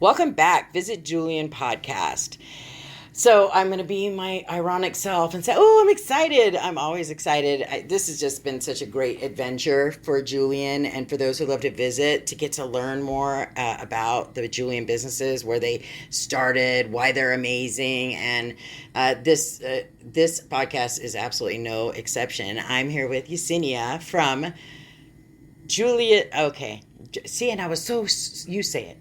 Welcome back. Visit Julian podcast. So I'm going to be my ironic self and say, oh, I'm excited. I'm always excited. This has just been such a great adventure for Julian and for those who love to visit to get to learn more about the Julian businesses, where they started, why they're amazing. And this podcast is absolutely no exception. I'm here with Yesenia from Julia. Okay. See, and I was so, you say it.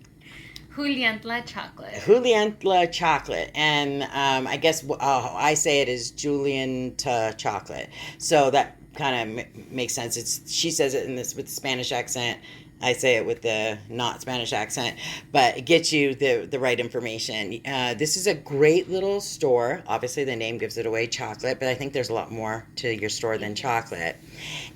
Juliantla Chocolate. Juliantla Chocolate. And I guess I say it as Juliantla Chocolate. So that kind of makes sense. She says it with the Spanish accent. I say it with the not Spanish accent, but it gets you the right information. This is a great little store. Obviously, the name gives it away, chocolate, but I think there's a lot more to your store than chocolate.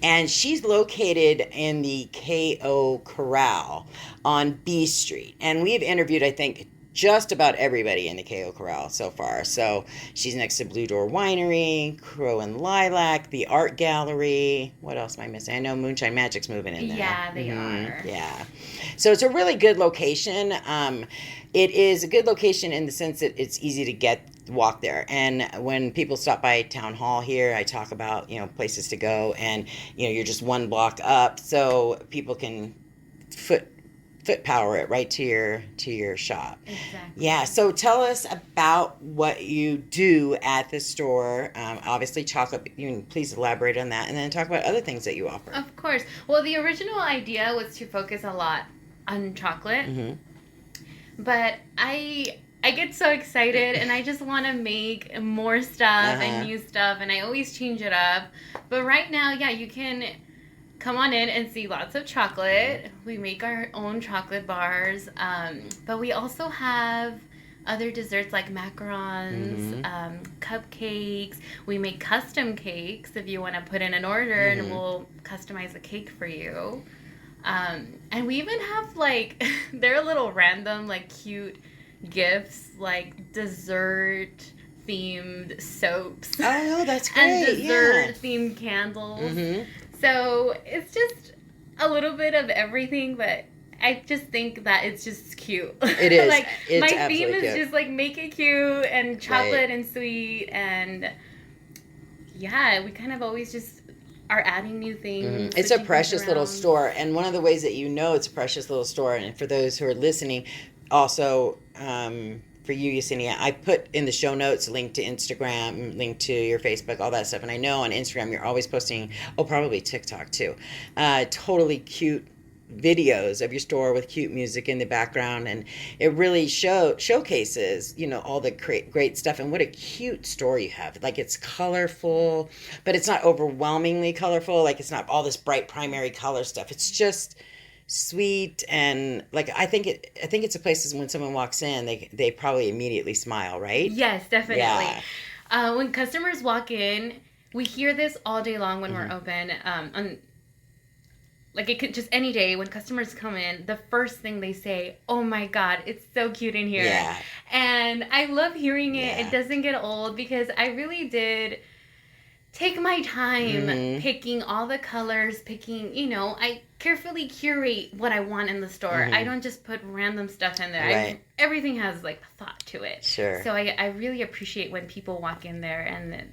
And she's located in the KO Corral on B Street. And we've interviewed, I think, just about everybody in the KO Corral so far. So she's next to Blue Door Winery, Crow and Lilac, the Art Gallery. What else am I missing? I know Moonshine Magic's moving in there. Yeah, they are. Yeah. So it's a really good location. It is a good location in the sense that it's easy to walk there. And when people stop by Town Hall here, I talk about, places to go, and, you're just one block up, so people can foot power it right to your shop. Exactly. Yeah. So tell us about what you do at the store. Obviously, chocolate. You can please elaborate on that, and then talk about other things that you offer. Of course. Well, the original idea was to focus a lot on chocolate, but I get so excited, and I just want to make more stuff and new stuff, and I always change it up. But right now, yeah, you can come on in and see lots of chocolate. We make our own chocolate bars, but we also have other desserts like macarons, cupcakes. We make custom cakes if you want to put in an order, and we'll customize a cake for you. And we even have, they're a little random, cute gifts, like dessert-themed soaps. Oh, that's great. And dessert-themed candles. So it's just a little bit of everything, but I just think that it's just cute. It is. It's my theme is cute. just make it cute and chocolate and sweet, and yeah, we kind of always just are adding new things. It's a precious little store, and one of the ways that it's a precious little store, and for those who are listening, also for you, Yesenia, I put in the show notes a link to Instagram, link to your Facebook, all that stuff. And I know on Instagram you're always posting, probably TikTok too, totally cute videos of your store with cute music in the background, and it really showcases all the great stuff, and what a cute store you have. It's colorful, but it's not overwhelmingly colorful. It's not all this bright primary color stuff. It's just sweet, and I think it's a place when someone walks in, they probably immediately smile, right? Yes, definitely. Yeah. When customers walk in, we hear this all day long when we're open. It could just any day when customers come in, the first thing they say, "Oh my God, it's so cute in here." Yeah. And I love hearing it. Yeah. It doesn't get old, because I really did take my time picking all the colors, I carefully curate what I want in the store. I don't just put random stuff in there. Right. Everything has thought to it. Sure. So I really appreciate when people walk in there and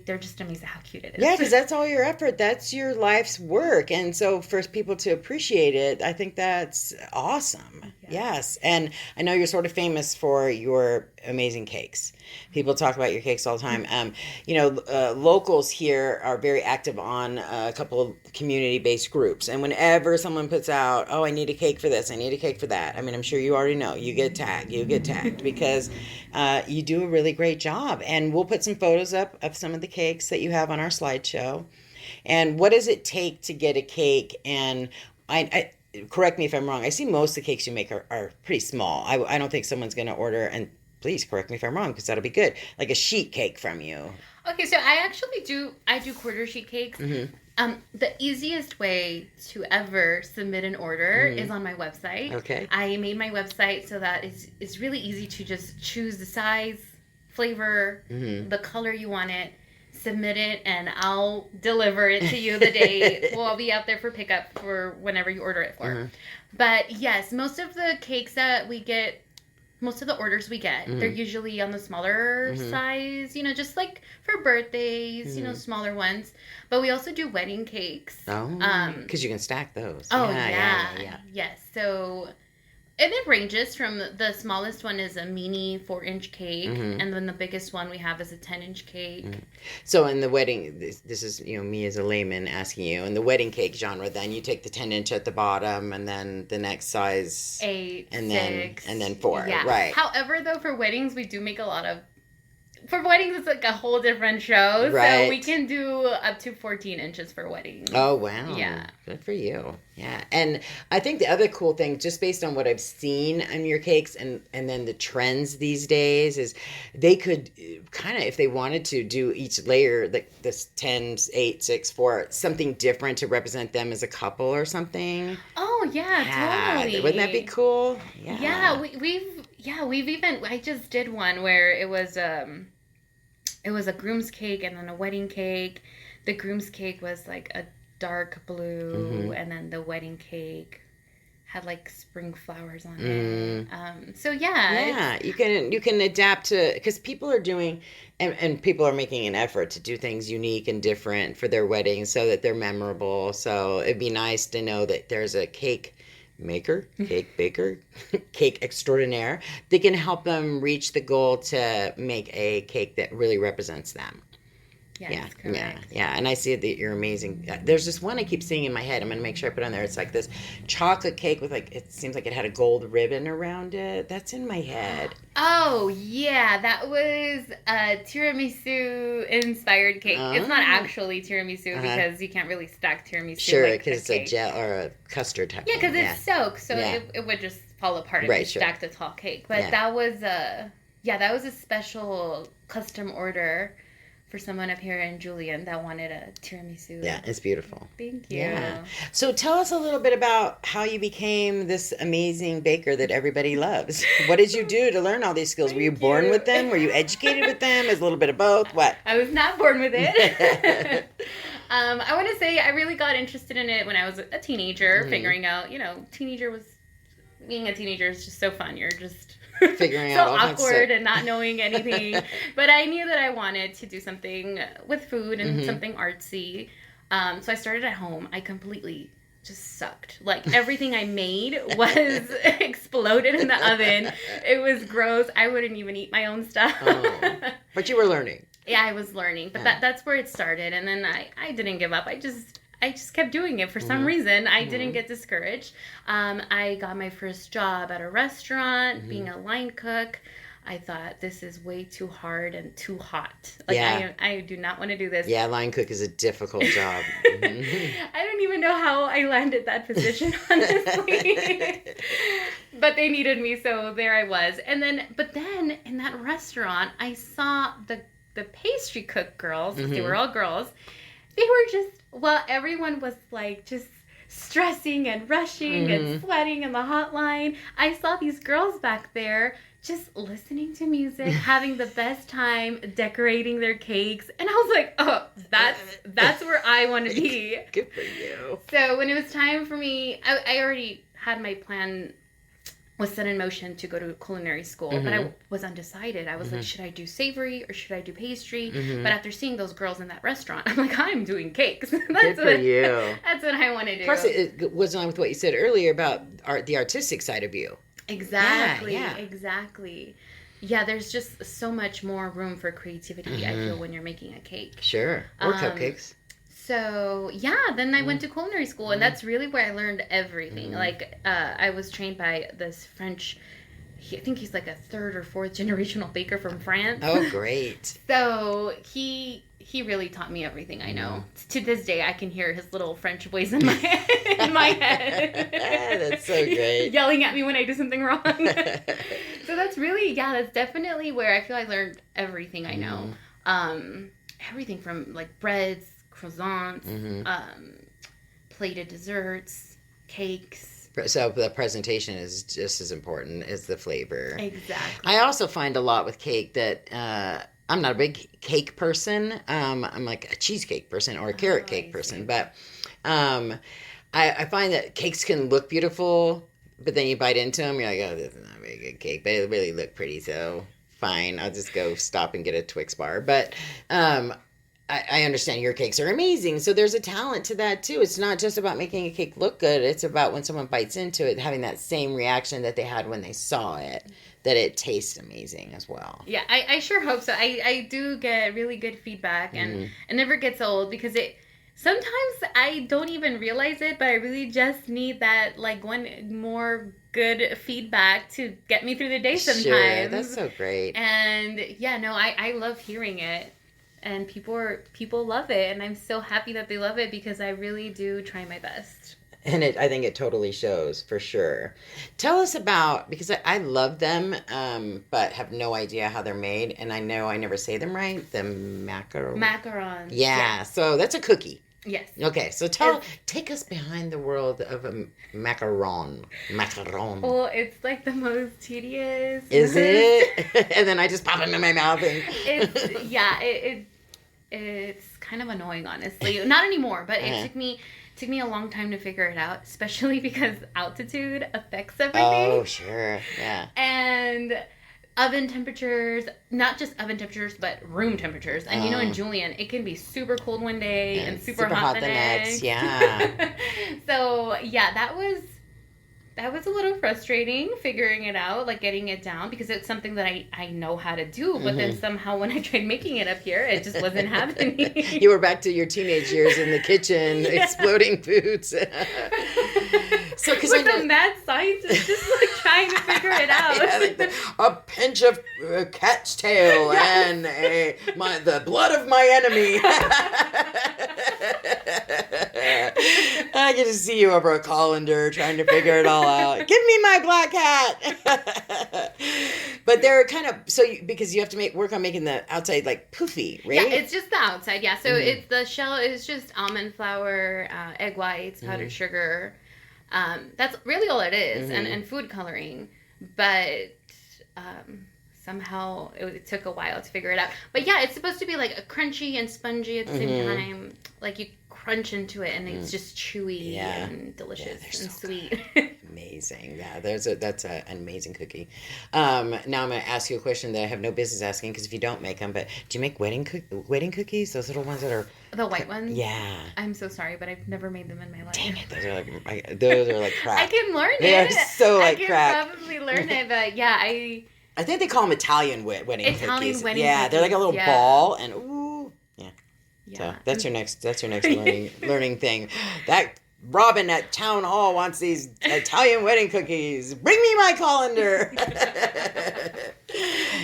they're just amazed at how cute it is. Yeah, because that's all your effort. That's your life's work. And so for people to appreciate it, I think that's awesome. Yeah. Yes. And I know you're sort of famous for your amazing cakes. People talk about your cakes all the time. Locals here are very active on a couple of community-based groups. And whenever someone puts out, I need a cake for this, I need a cake for that, I'm sure you already know, you get tagged because you do a really great job. And we'll put some photos up of some of the cakes that you have on our slideshow. And what does it take to get a cake? And I correct me if I'm wrong, I see most of the cakes you make are pretty small. I don't think someone's going to order, and please correct me if I'm wrong, because that'll be good, like a sheet cake from you. Okay, so I do quarter sheet cakes. The easiest way to ever submit an order is on my website. Okay. I made my website so that it's really easy to just choose the size, flavor, the color you want it, submit it, and I'll deliver it to you the day. Well, I'll be out there for pickup for whenever you order it for. But yes, most of the cakes that we get, most of the orders we get, they're usually on the smaller size, just like for birthdays, smaller ones. But we also do wedding cakes. Oh, because you can stack those. Oh, yeah. Yes. So, and it ranges from the smallest one is a mini 4-inch cake, and then the biggest one we have is a 10-inch cake. So in the wedding, this is, me as a layman asking you, in the wedding cake genre, then you take the 10-inch at the bottom, and then the next size 8, and 6, then 4, yeah. right? However, though, for weddings we do make a lot of. For weddings, it's like a whole different show. Right. So we can do up to 14 inches for weddings. Oh, wow. Yeah. Good for you. Yeah. And I think the other cool thing, just based on what I've seen on your cakes and then the trends these days, is they could kind of, if they wanted to, do each layer, like this 10, 8, 6, 4, something different to represent them as a couple or something. Oh, yeah, totally. Wouldn't that be cool? Yeah. Yeah, we've even, I just did one where it was a groom's cake and then a wedding cake. The groom's cake was like a dark blue, and then the wedding cake had like spring flowers on it. So yeah, you can adapt to, because people are doing and people are making an effort to do things unique and different for their weddings so that they're memorable. So it'd be nice to know that there's a cake maker, cake baker, cake extraordinaire that can help them reach the goal to make a cake that really represents them. Yes, correct. Yeah. And I see that you're amazing. There's this one I keep seeing in my head. I'm going to make sure I put on there. It's like this chocolate cake with it seems like it had a gold ribbon around it. That's in my head. Oh, yeah. That was a tiramisu inspired cake. It's not actually tiramisu because you can't really stack tiramisu. Sure, like because it's a gel or a custard type. Yeah, because it's soaked, so it would just fall apart if you stacked a tall cake. But that was a special custom order for someone up here in Julian that wanted a tiramisu. Yeah, it's beautiful. Thank you. Yeah. So tell us a little bit about how you became this amazing baker that everybody loves. What did you do to learn all these skills? Were you born with them? Were you educated with them? Is a little bit of both? What? I was not born with it. I want to say I really got interested in it when I was a teenager, figuring out, being a teenager is just so fun. You're just figuring so out all awkward and not knowing anything. But I knew that I wanted to do something with food and something artsy. So I started at home. I completely just sucked. Like everything I made was exploded in the oven. It was gross. I wouldn't even eat my own stuff. But you were learning. Yeah, I was learning. But that's where it started. And then I didn't give up. I just kept doing it for some reason. I didn't get discouraged. I got my first job at a restaurant, being a line cook. I thought, this is way too hard and too hot. I do not want to do this. Yeah, line cook is a difficult job. I don't even know how I landed that position, honestly. But they needed me, so there I was. But then in that restaurant, I saw the pastry cook girls. They were all girls. They were just, everyone was like just stressing and rushing and sweating in the hotline. I saw these girls back there just listening to music, having the best time, decorating their cakes. And I was like, oh, that's where I want to be. Good for you. So when it was time for me, I already had my plan was set in motion to go to culinary school, but I was undecided. I was like, should I do savory or should I do pastry? But after seeing those girls in that restaurant, I'm like, I'm doing cakes. Good for you. That's what I want to do. Plus, it was on with what you said earlier about the artistic side of you. Exactly. Exactly. Yeah, there's just so much more room for creativity, I feel, when you're making a cake. Sure. Or cupcakes. So, then I went to culinary school, and that's really where I learned everything. Like, I was trained by this French, I think he's like a 3rd or 4th generational baker from France. Oh, great. So, he really taught me everything I know. To this day, I can hear his little French voice in my head. That's so great. Yelling at me when I do something wrong. So that's really, that's definitely where I feel I learned everything I know. Everything from like breads, croissants, plated desserts, cakes. So the presentation is just as important as the flavor. Exactly. I also find a lot with cake that I'm not a big cake person. I'm like a cheesecake person or a carrot cake person. But I find that cakes can look beautiful but then you bite into them, you're like, oh, this is not a very good cake, but it really looked pretty, so fine. I'll just go stop and get a Twix bar. But I understand your cakes are amazing. So there's a talent to that too. It's not just about making a cake look good. It's about when someone bites into it, having that same reaction that they had when they saw it, that it tastes amazing as well. Yeah, I sure hope so. I do get really good feedback, and it never gets old, because sometimes I don't even realize it, but I really just need that, like, one more good feedback to get me through the day sometimes. Sure, that's so great. And yeah, no, I love hearing it. And people love it, and I'm so happy that they love it, because I really do try my best. And I think it totally shows, for sure. Tell us about, because I love them, but have no idea how they're made, and I know I never say them right. The Macarons. Yeah, so that's a cookie. Yes. Okay, so take us behind the world of a macaron. Macaron. Well, it's like the most tedious. Is it? And then I just pop them in my mouth and. It's kind of annoying, honestly. Not anymore, but it took me a long time to figure it out, especially because altitude affects everything. Oh, sure. Yeah. And oven temperatures, not just oven temperatures, but room temperatures. And in Julian, it can be super cold one day and super hot the next. Yeah. So, yeah, that was a little frustrating, figuring it out, like getting it down, because it's something that I know how to do, but then somehow when I tried making it up here, it just wasn't happening. You were back to your teenage years in the kitchen, exploding foods. So, with a mad scientist just like trying to figure it out. Yeah, like a pinch of cat's tail and the blood of my enemy. I get to see you over a colander trying to figure it all out. Give me my black hat. But they're kind of because you have to work on making the outside like poofy, right? Yeah, it's just the outside. Yeah, so it's the shell is just almond flour, egg whites, powdered sugar. That's really all it is, and food coloring. But somehow it took a while to figure it out. But yeah, it's supposed to be like a crunchy and spongy at the same time. Like you crunch into it, and it's just chewy and delicious and so sweet. Amazing. Yeah, that's an amazing cookie. Now I'm going to ask you a question that I have no business asking, because if you don't make them, but do you make wedding cookies? Those little ones that are... The white ones? Yeah. I'm so sorry, but I've never made them in my life. Dang it. Those are like crack. I can learn it. They're so like crack. I can probably learn it, but yeah, I think they call them Italian wedding cookies. Wedding cookies. They're like a little ball, and yeah. Yeah. So that's your next learning thing. That Robin at town hall wants these Italian wedding cookies. Bring me my colander.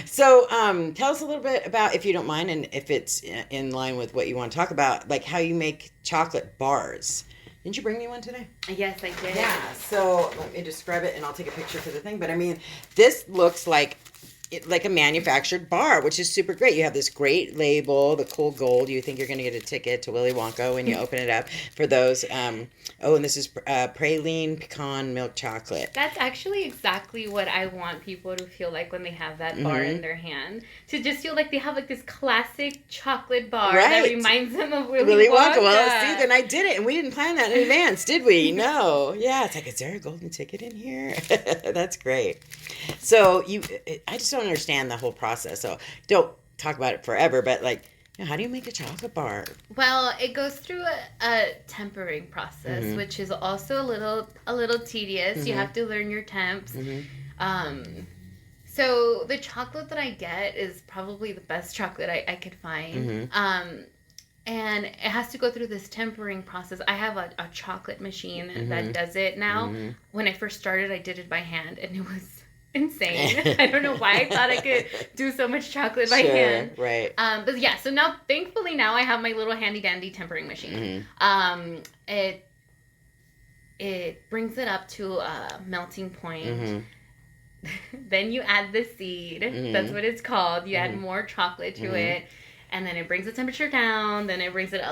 So, tell us a little bit about, if you don't mind, and if it's in line with what you want to talk about, like how you make chocolate bars. Didn't you bring me one today? Yes, I did. Yeah. So let me describe it, and I'll take a picture for the thing. But I mean, this looks like a manufactured bar, which is super great. You have this great label, the cool gold. You think you're going to get a ticket to Willy Wonka when you open it up. For those, and this is praline pecan milk chocolate. That's actually exactly what I want people to feel like when they have that bar in their hand. To just feel like they have like this classic chocolate bar that reminds them of Willy Wonka. Well, see, then I did it, and we didn't plan that in advance, did we? No. Yeah, it's like, is there a golden ticket in here? That's great. So I just don't understand the whole process. So don't talk about it forever, but like, how do you make a chocolate bar? Well, it goes through a tempering process, which is also a little tedious. You have to learn your temps. So the chocolate that I get is probably the best chocolate I could find. And it has to go through this tempering process. I have a chocolate machine that does it now. When I first started, I did it by hand, and it was insane. I don't know why I thought I could do so much chocolate by hand. Right. But yeah, so now, thankfully, now I have my little handy dandy tempering machine. It brings it up to a melting point. Then you add the seed. That's what it's called. You add more chocolate to it. And then it brings the temperature down. Then it brings it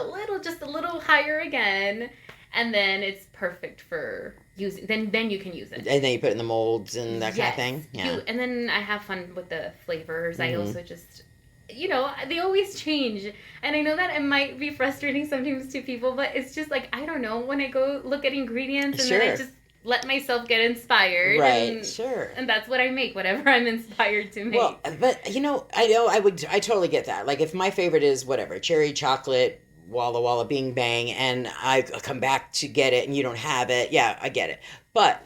just a little higher again. And then it's perfect for using. Then you can use it. And then you put it in the molds and that kind of thing. Yeah. And then I have fun with the flavors. I also just, they always change. And I know that it might be frustrating sometimes to people, but it's just like, I don't know, when I go look at ingredients and then I just let myself get inspired. Right, sure. And that's what I make, whatever I'm inspired to make. Well, but I totally get that. Like if my favorite is whatever, cherry chocolate, Walla Walla Bing Bang, and I come back to get it and you don't have it, yeah, I get it. But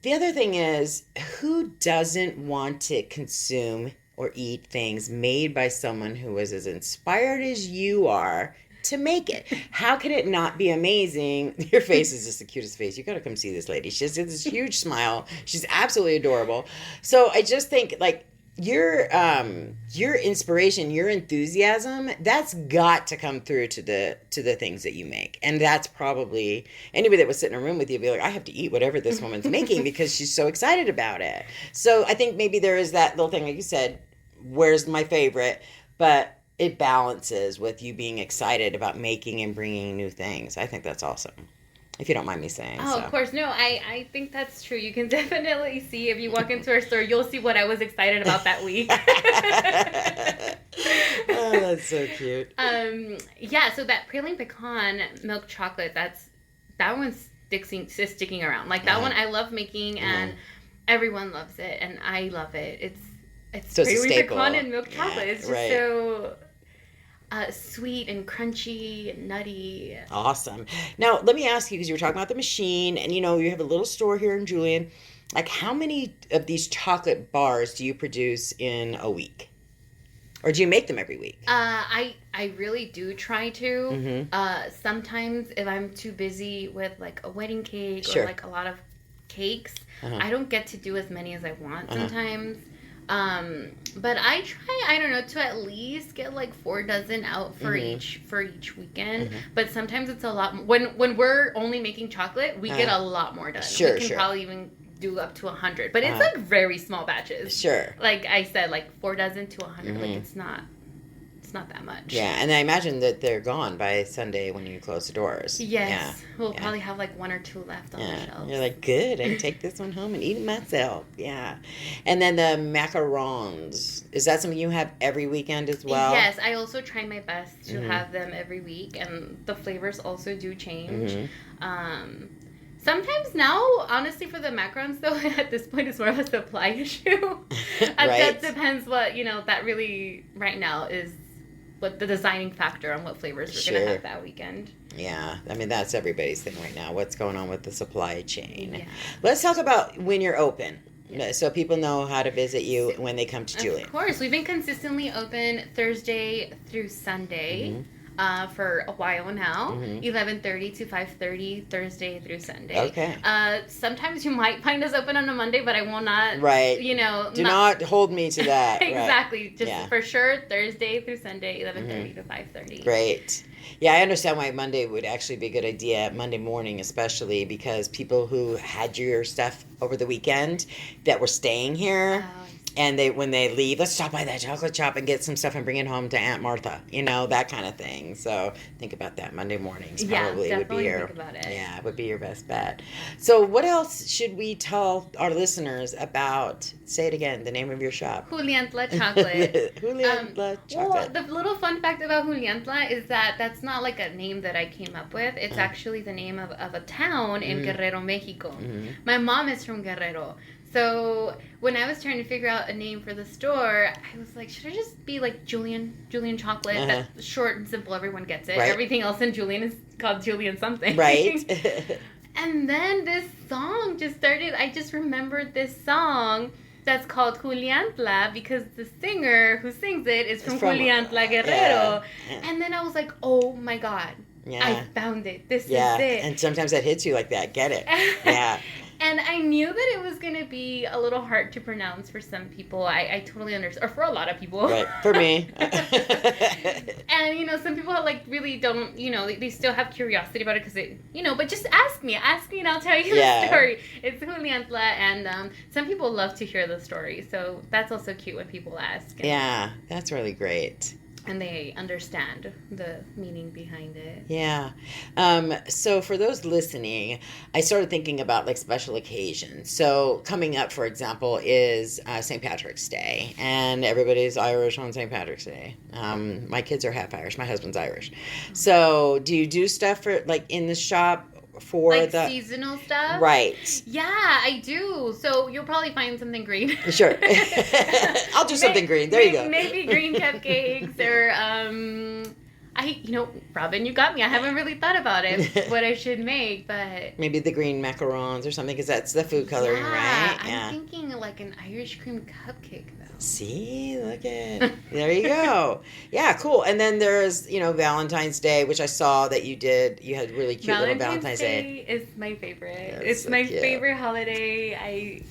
the other thing is, who doesn't want to consume or eat things made by someone who was as inspired as you are to make it? How can it not be amazing? Your face is just the cutest face. You got to come see this lady. She has this huge smile. She's absolutely adorable. So I just think like your inspiration, your enthusiasm, that's got to come through to the things that you make. And that's probably anybody that was sitting in a room with you would be like, I have to eat whatever this woman's making because she's so excited about it. So I think maybe there is that little thing, like you said, where's my favorite? But it balances with you being excited about making and bringing new things. I think that's awesome, if you don't mind me saying. Oh, so. Of course. No, I think that's true. You can definitely see, if you walk into our store, you'll see what I was excited about that week. Oh, that's so cute. Yeah, so that praline pecan milk chocolate, that one's sticking around. Like that one I love making, and everyone loves it, and I love it. It's so praline pecan and milk chocolate. It's just right. So sweet and crunchy and nutty. Awesome. Now, let me ask you, because you were talking about the machine, and you have a little store here in Julian. Like, how many of these chocolate bars do you produce in a week? Or do you make them every week? I really do try to. Sometimes if I'm too busy with like a wedding cake or like a lot of cakes, I don't get to do as many as I want sometimes. But I try, I don't know, to at least get like 4 dozen out for each weekend. But sometimes it's a lot. When we're only making chocolate, we get a lot more done. Sure, we can probably even do up to 100, but it's like very small batches. Sure. Like I said, like 4 dozen to 100. Like it's not that much. Yeah, and I imagine that they're gone by Sunday when you close the doors. Yes. Yeah. We'll probably have like 1 or 2 left on the shelves. You're like, good, I can take this one home and eat it myself. Yeah. And then the macarons, is that something you have every weekend as well? Yes, I also try my best to have them every week, and the flavors also do change. Sometimes now, honestly, for the macarons, though, at this point, it's more of a supply issue. That depends what, that really, right now, is what the designing factor on what flavors we're going to have that weekend. Yeah, I mean, that's everybody's thing right now. What's going on with the supply chain? Yeah. Let's talk about when you're open. So people know how to visit you when they come to Julian. Of course. We've been consistently open Thursday through Sunday. For a while now, 11:30 to 5:30 Thursday through Sunday. Okay. Sometimes you might find us open on a Monday, but I will not. Right. Do not hold me to that. Exactly. Right. Just for sure, Thursday through Sunday, 11:30 to 5:30. Great. Yeah, I understand why Monday would actually be a good idea. Monday morning, especially because people who had your stuff over the weekend that were staying here. And when they leave, let's stop by that chocolate shop and get some stuff and bring it home to Aunt Martha, that kind of thing. So think about that. Monday mornings probably would be think about it. Yeah, would be your best bet. So what else should we tell our listeners about? Say it again. The name of your shop. Juliantla Chocolate. Juliantla Chocolate. Well, the little fun fact about Juliantla is that that's not like a name that I came up with. It's actually the name of a town in Guerrero, Mexico. My mom is from Guerrero. So when I was trying to figure out a name for the store, I was like, should I just be like Julian Chocolate? That's short and simple. Everyone gets it. Right. Everything else in Julian is called Julian something. Right. And then this song just started. I just remembered this song that's called Juliantla because the singer who sings it is from Juliantla, Guerrero. Yeah. And then I was like, oh my God. Yeah. I found it. This is it. And sometimes that hits you like that. Get it. Yeah. And I knew that it was going to be a little hard to pronounce for some people. I totally understand. Or for a lot of people. Right. For me. And, some people really don't, they still have curiosity about it because but just ask me and I'll tell you the story. It's Juliantla, and some people love to hear the story. So that's also cute when people ask. Yeah, that's really great. And they understand the meaning behind it. Yeah. So for those listening, I started thinking about special occasions. So coming up, for example, is St. Patrick's Day. And everybody's Irish on St. Patrick's Day. My kids are half Irish. My husband's Irish. So do you do stuff for in the shop for like the seasonal stuff. Right. Yeah, I do. So you'll probably find something green. Sure. I'll do something green. There you go. Maybe green cupcakes or Robin, you got me. I haven't really thought about it, what I should make, but maybe the green macarons or something, because that's the food coloring, right? Yeah, I'm thinking like an Irish cream cupcake, though. See, look at there you go. Yeah, cool. And then there's Valentine's Day, which I saw that you did. You had really cute little Valentine's Day. Is my favorite. That's it's so my cute. favorite holiday.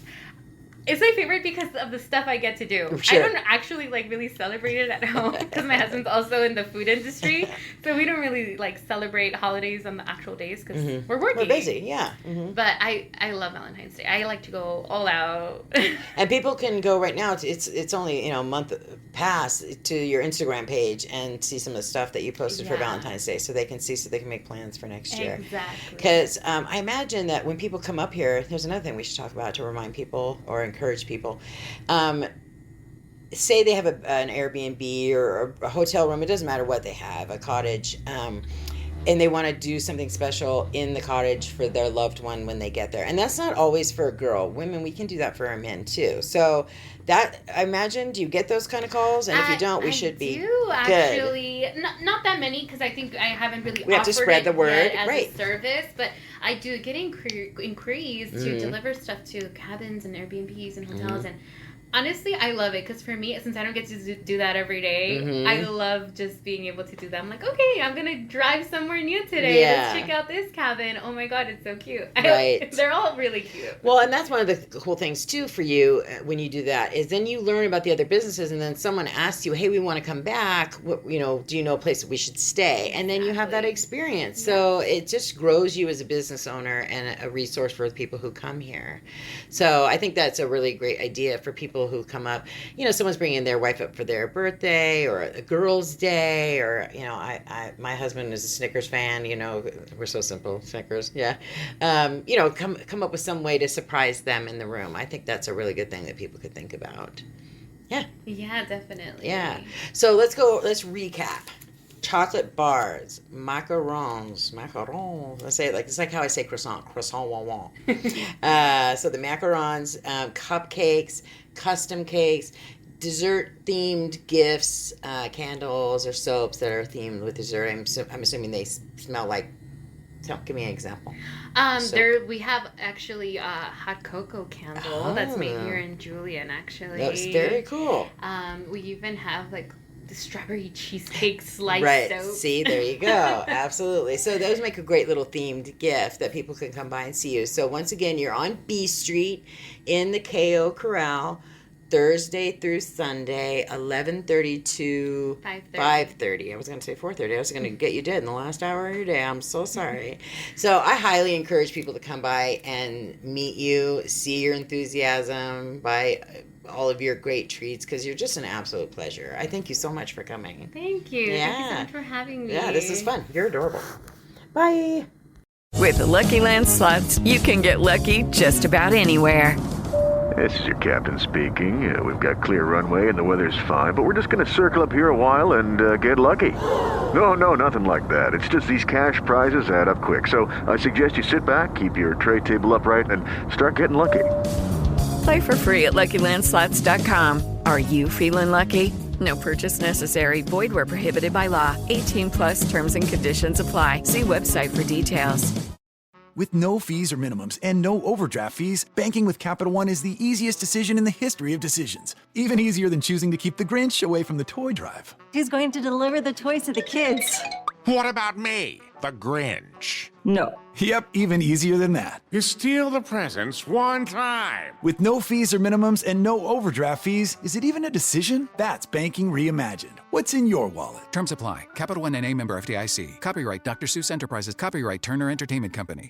It's my favorite because of the stuff I get to do. Sure. I don't actually really celebrate it at home because my husband's also in the food industry, so we don't really celebrate holidays on the actual days because we're working. We're busy, yeah. But I love Valentine's Day. I like to go all out. And people can go right now. It's only a month past to your Instagram page and see some of the stuff that you posted for Valentine's Day, so they can make plans for next year. Exactly. Because I imagine that when people come up here, there's another thing we should talk about to remind people or encourage people. Say they have an Airbnb or a hotel room, it doesn't matter what they have, a cottage, and they want to do something special in the cottage for their loved one when they get there. And that's not always for a girl. Women, we can do that for our men too. So that, I imagine, do you get those kind of calls? And if you don't, we should be actually good. Not that many, because I think I haven't really we have to spread the word as right. a service, but I do get inquiries to deliver stuff to cabins and Airbnbs and hotels, and honestly, I love it because for me, since I don't get to do that every day, I love just being able to do that. I'm like, okay, I'm going to drive somewhere new today. Yeah. Let's check out this cabin. Oh my God, it's so cute. Right. They're all really cute. Well, and that's one of the cool things too for you when you do that is then you learn about the other businesses, and then someone asks you, hey, we want to come back. What, do you know a place that we should stay? And then you have that experience. Yes. So it just grows you as a business owner and a resource for the people who come here. So I think that's a really great idea for people who come up. Someone's bringing their wife up for their birthday or a girl's day, or my husband is a Snickers fan. We're so simple, Snickers. Yeah. Come up with some way to surprise them in the room. I think that's a really good thing that people could think about. Yeah. Yeah, definitely. Yeah. So let's recap. Chocolate bars, macarons. I say it it's like how I say croissant wah wah. So the macarons, cupcakes, custom cakes, dessert themed gifts, candles or soaps that are themed with dessert. I'm assuming they smell like. Give me an example. We have actually a hot cocoa candle that's made here in Julian. Actually, that's very cool. We even have the strawberry cheesecake slice soap. See, there you go. Absolutely. So those make a great little themed gift that people can come by and see you. So once again, you're on B Street in the KO Corral, Thursday through Sunday, 11:30 to 5:30. I was going to say 4:30. I was going to get you dead in the last hour of your day. I'm so sorry. So I highly encourage people to come by and meet you, see your enthusiasm, buy all of your great treats, because you're just an absolute pleasure. I thank you so much for coming. Thank you. Yeah. Thank you so much for having me. Yeah, this is fun. You're adorable. Bye. With the Lucky Land Slots, you can get lucky just about anywhere. This is your captain speaking. We've got clear runway and the weather's fine, but we're just going to circle up here a while and get lucky. No, nothing like that. It's just these cash prizes add up quick. So I suggest you sit back, keep your tray table upright, and start getting lucky. Play for free at LuckyLandSlots.com. Are you feeling lucky? No purchase necessary. Void where prohibited by law. 18+ terms and conditions apply. See website for details. With no fees or minimums and no overdraft fees, banking with Capital One is the easiest decision in the history of decisions. Even easier than choosing to keep the Grinch away from the toy drive. Who's going to deliver the toys to the kids? What about me, the Grinch? No. Yep, even easier than that. You steal the presents one time. With no fees or minimums and no overdraft fees, is it even a decision? That's banking reimagined. What's in your wallet? Terms apply. Capital One NA, member FDIC. Copyright Dr. Seuss Enterprises. Copyright Turner Entertainment Company.